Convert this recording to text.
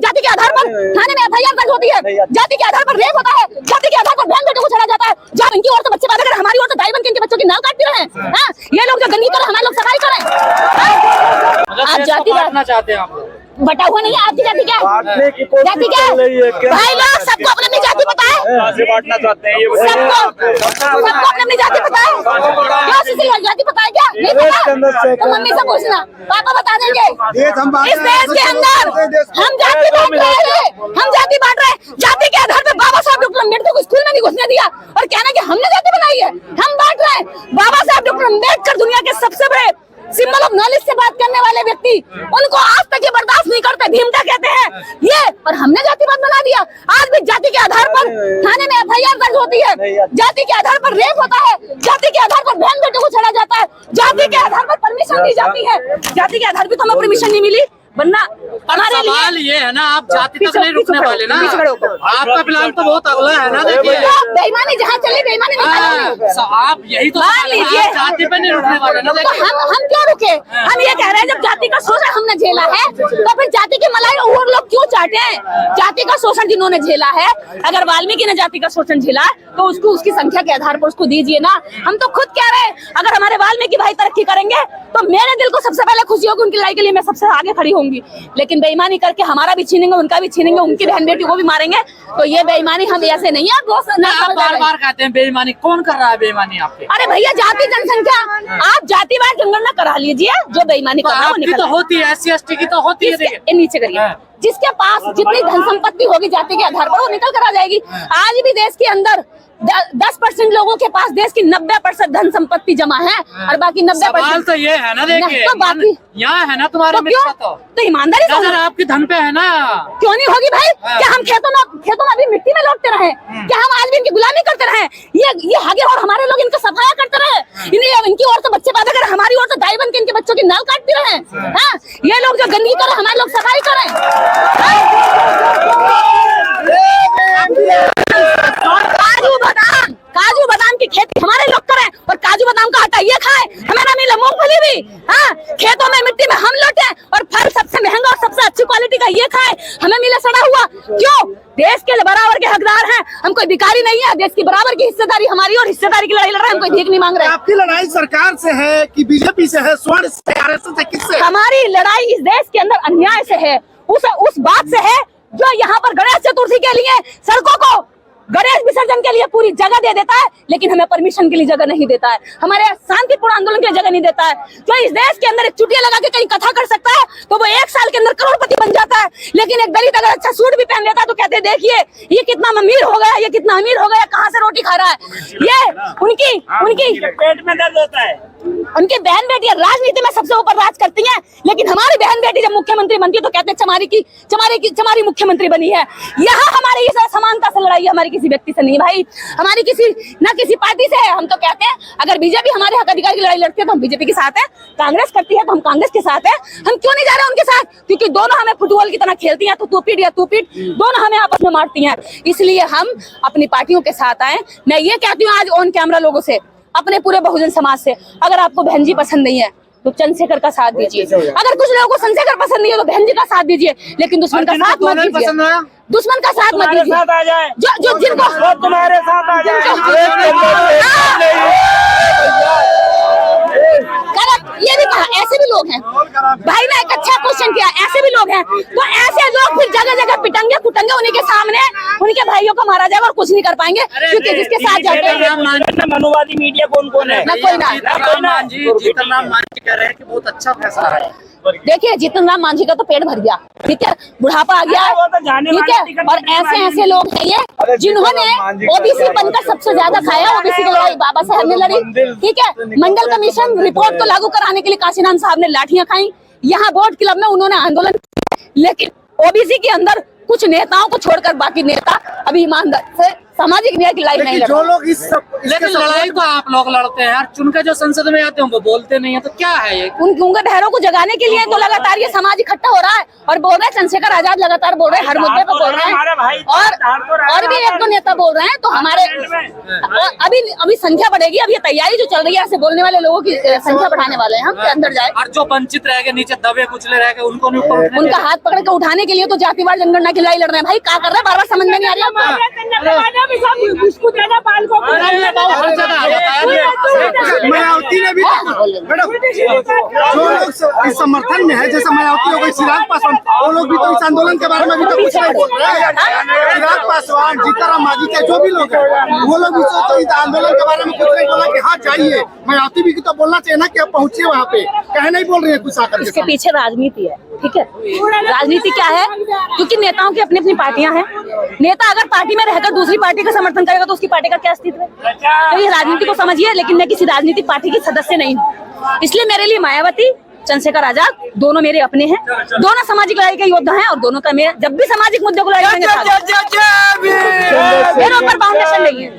जाति के आधार पर थाने में एफआईआर दर्ज होती है, जाति के आधार पर रेप होता है, जाति के आधार पर बहन बेटे को छेड़ा जाता है। जब इनकी ओर से बच्चे पैदा करें, हमारी ओर से दाई बन के इनके बच्चों की नाल काटती रहे। ये लोग जो गंदी करें, हमारे लोग सफाई करें। आप जाति बांटना चाहते हैं, आप बटा हुआ नहीं है आपकी जाति क्या? जाति क्या भाई? लोग सबको अपनी अपनी जाति पता है, बांटना चाहते हैं सबको अपनी जाति पता है। क्या किसी को जाति पता है क्या? नहीं पता तो मम्मी से पूछना, पापा बता देंगे। इस देश के अंदर हम जाति बांट रहे हैं, हम जाति बांट रहे हैं। जाति के आधार पर बाबा साहब डॉक्टर अम्बेडकर को स्कूल में नहीं घुसने दिया और कहना कि हमने जाति बनाई है, हम बांट रहे हैं। बाबा साहब डॉक्टर अम्बेडकर दुनिया के सबसे बड़े सिंबल ऑफ नॉलेज से बात करने वाले व्यक्ति, उनको आज तक ये बर्दाश्त नहीं करते, भीमता कहते हैं ये, और हमने जातिवाद बना दिया। आज भी जाति के आधार पर थाने में एफआईआर दर्ज होती है, जाति के आधार पर रेप होता है, जाति के आधार पर बहन बेटे को छेड़ा जाता है, जाति के आधार पर परमिशन दी जाती है। जाति के आधार पर तो हमें परमिशन नहीं मिली वरना हमारे सवाल ये है ना, आप जाति तक नहीं रुकने वाले ना। आपका प्लान तो बहुत अगला है ना। देखिए बेईमानी जहाँ चले बेईमानी आप यही तो जाति पे नहीं रुकने वाले ना। हम क्यों रुके? हम ये कह रहे हैं जब जाति का शोषण हमने झेला है तो फिर जाति की मलाई और लोग क्यों चाहते हैं? जाति का शोषण जिन्होंने झेला है, अगर वाल्मीकि ने जाति का शोषण झेला तो उसको उसकी संख्या के आधार पर उसको दीजिए ना। हम तो खुद कह रहे हैं अगर हमारे वाल्मीकि भाई तरक्की करेंगे तो मेरे दिल को सबसे पहले खुशी होगी, उनकी लड़ाई के लिए मैं सबसे आगे खड़ी होंगी। लेकिन बेईमानी करके हमारा भी छीनेंगे, उनका भी छीनेंगे, उनकी बहन बेटी को भी मारेंगे, तो ये बेईमानी हम ऐसे नहीं है। आप बार-बार कहते हैं बेईमानी, कौन कर रहा है बेईमानी आपके? अरे भैया जाति जनसंख्या, आप जातिवार जनगणना करा लीजिए, जो बेईमानी कर रहा है वो निकल। तो होती है SC ST की तो होती है। नीचे करिए, जिसके पास जितनी धन संपत्ति होगी जाति के आधार पर वो निकल कर आ जाएगी। आज भी देश के अंदर 10% लोगों के पास देश की 90% धन संपत्ति जमा है और बाकी 90% तो ये है ना। देखिए तो बाकी यहाँ है ना तुम्हारे तो ईमानदारी से आपकी धन पे है ना, क्यों नहीं होगी भाई? क्या हम खेतों में अभी मिट्टी में लौटते रहे? क्या हम आज भी इनकी गुलामी करते रहे? ये आगे और हमारे लोग इनका सफाया करते रहे? इनकी ओर से बच्चे पैदा करें, हमारी ओर से दाई बन के इनके बच्चों की नाल काटती रहे? ये लोग जो गंदगी करें, हमारे लोग सफाई करें। काजू बादाम की खेती हमारे लोग करें और काजू बादाम का आटा ये खाए, हमें ना मिले मूंगफली भी। खेतों में मिट्टी में हम लौटे और फल सबसे महंगा और सबसे अच्छी क्वालिटी का ये खाए, हमें मिले सड़ा हुआ। क्यों? देश के बराबर के हकदार हैं हम, कोई भिखारी नहीं है। देश की बराबर की हिस्सेदारी हमारी और हिस्सेदारी की लड़ाई लड़ रहे हैं, हम कोई भीख नहीं मांग रहे। आपकी लड़ाई सरकार से है कि बीजेपी से है, स्वर्ण से, RSS से, किससे? हमारी लड़ाई इस देश के अंदर अन्याय से है, उस बात से है जो यहाँ पर गणेश चतुर्थी के लिए सड़कों को गणेश विसर्जन के लिए पूरी जगह दे देता है, लेकिन हमें परमिशन के लिए जगह नहीं देता है, हमारे शांतिपूर्ण आंदोलन के लिए जगह नहीं देता है। जो इस देश के अंदर एक चुटिया लगा के कहीं कथा कर सकता है तो वो 1 साल के अंदर करोड़पति बन जाता है, लेकिन एक दलित अगर अच्छा सूट भी पहन लेता है तो कहते हैं देखिए ये कितना अमीर हो गया, ये कितना अमीर हो गया, कहाँ से रोटी खा रहा है। ये उनकी पेट में दर्द होता है। उनकी बहन बेटियां राजनीति में सबसे ऊपर राज करती हैं, लेकिन हमारी बहन बेटी जब मुख्यमंत्री बनती है तो कहते हैं चमारी मुख्यमंत्री बनी है। यहाँ हमारी इस असमानता से लड़ाई हमारी किसी व्यक्ति से नहीं भाई, हमारी किसी पार्टी से है। हम तो कहते हैं अगर बीजेपी हमारे हक अधिकार की लड़ाई लड़ती है तो हम बीजेपी के साथ है, कांग्रेस करती है तो हम कांग्रेस के साथ है। हम क्यों नहीं जा रहे उनके साथ? क्योंकि दोनों हमें फुटबॉल की तरह खेलती हैं, तो तू पीट या तू पीट, दोनों हमें आपस में मारती हैं। इसलिए हम अपनी पार्टियों के साथ आए। मैं ये कहती हूँ आज ऑन कैमरा लोगों से, अपने पूरे बहुजन समाज से, अगर आपको बहन जी पसंद नहीं है तो चंद्रशेखर का साथ दीजिए। अगर कुछ लोगों को चंद्रशेखर पसंद नहीं है तो बहन जी का साथ दीजिए, लेकिन दुश्मन का साथ मत दीजिए। दुश्मन का साथ मत दीजिए। जो जिनको तुम्हारे साथ आ जाए। ये भी कहा ऐसे भी लोग हैं भाई, ने एक अच्छा क्वेश्चन किया, ऐसे भी लोग हैं। तो ऐसे लोग फिर जगह जगह पिटेंगे कुटेंगे, उन्हीं के सामने उनके भाइयों को मारा जाएगा और कुछ नहीं कर पाएंगे, क्योंकि जिसके साथ जाते हैं मनुवादी मीडिया कौन है? जीतन राम मांझी कह रहे हैं कि बहुत अच्छा फैसला है। देखिए जीतन राम मांझी का तो पेट भर गया, ठीक है, बुढ़ापा आ गया, ठीक है, और ऐसे लोग हैं ये जिन्होंने ओबीसी बनकर सबसे ज्यादा खाया। ओबीसी की लड़ाई बाबा साहब ने लड़ी, ठीक है, मंडल कमीशन रिपोर्ट को लागू कराने के लिए काशीनाथ साहब ने लाठियां खाई, यहाँ बोर्ड क्लब में उन्होंने आंदोलन किया, लेकिन ओबीसी के अंदर कुछ नेताओं को छोड़कर बाकी नेता अभी ईमानदार से सामाजिक न्याय की लड़ाई नहीं लेकिन लड़ जो रहे। लोग इस लेकिन लड़ाई तो आप लोग लड़ते हैं यार, चुन के जो संसद में आते हैं वो बोलते नहीं है, तो क्या है ये? उनके बहरों को जगाने के लिए तो लगातार ये समाज इकट्ठा हो रहा है और बोल रहे हैं चंद्रशेखर आजाद लगातार बोल रहे हैं, हर मुद्दे पे बोल रहे हैं और भी एक दो नेता बोल रहे हैं। तो हमारे अभी संख्या बढ़ेगी, अब ये तैयारी जो चल रही है ऐसे बोलने वाले लोगों की संख्या बढ़ाने वाले हैं हम कि अंदर जाए। और जो वंचित रह गए, नीचे दबे कुचले रह गए, उनको नहीं ऊपर उठने उनका हाथ पकड़ के उठाने के लिए तो जातिवार जनगणना की लड़ाई लड़ रहे हैं। भाई क्या कर रहे हैं, बार बार समझ में नहीं आ रही हर जगह आ जाता है। मायावती ने भी मैडम जो लोग इस समर्थन में है, जैसे मायावती हो गई, चिराग पासवान, वो लोग भी तो इस आंदोलन के बारे में भी तो कुछ नहीं बोल रहे हैं। चिराग पासवान, जीतनराम मांझी, चाहे जो भी लोग हैं, वो लोग भी तो इस आंदोलन के बारे में कुछ नहीं बोला कि हाँ जाइए। मायावती भी तो बोलना चाहिए ना कि आप पहुंचे वहाँ पे, कहे नहीं बोल रही है कुछ आकर। इसके पीछे राजनीति है, ठीक है। राजनीति क्या है, क्योंकि नेताओं की अपनी अपनी पार्टियां हैं। नेता अगर पार्टी में रहकर दूसरी पार्टी का समर्थन करेगा तो उसकी पार्टी का क्या अस्तित्व है? तो ये राजनीति को समझिए, लेकिन मैं किसी राजनीतिक पार्टी की सदस्य नहीं हूँ। इसलिए मेरे लिए मायावती, चंद्रशेखर आजाद दोनों मेरे अपने हैं, दोनों सामाजिक लड़ाई के योद्धा हैं और दोनों का मेरा जब भी सामाजिक मुद्दों को लड़ाई मेरे ऊपर फाउंडेशन नहीं है।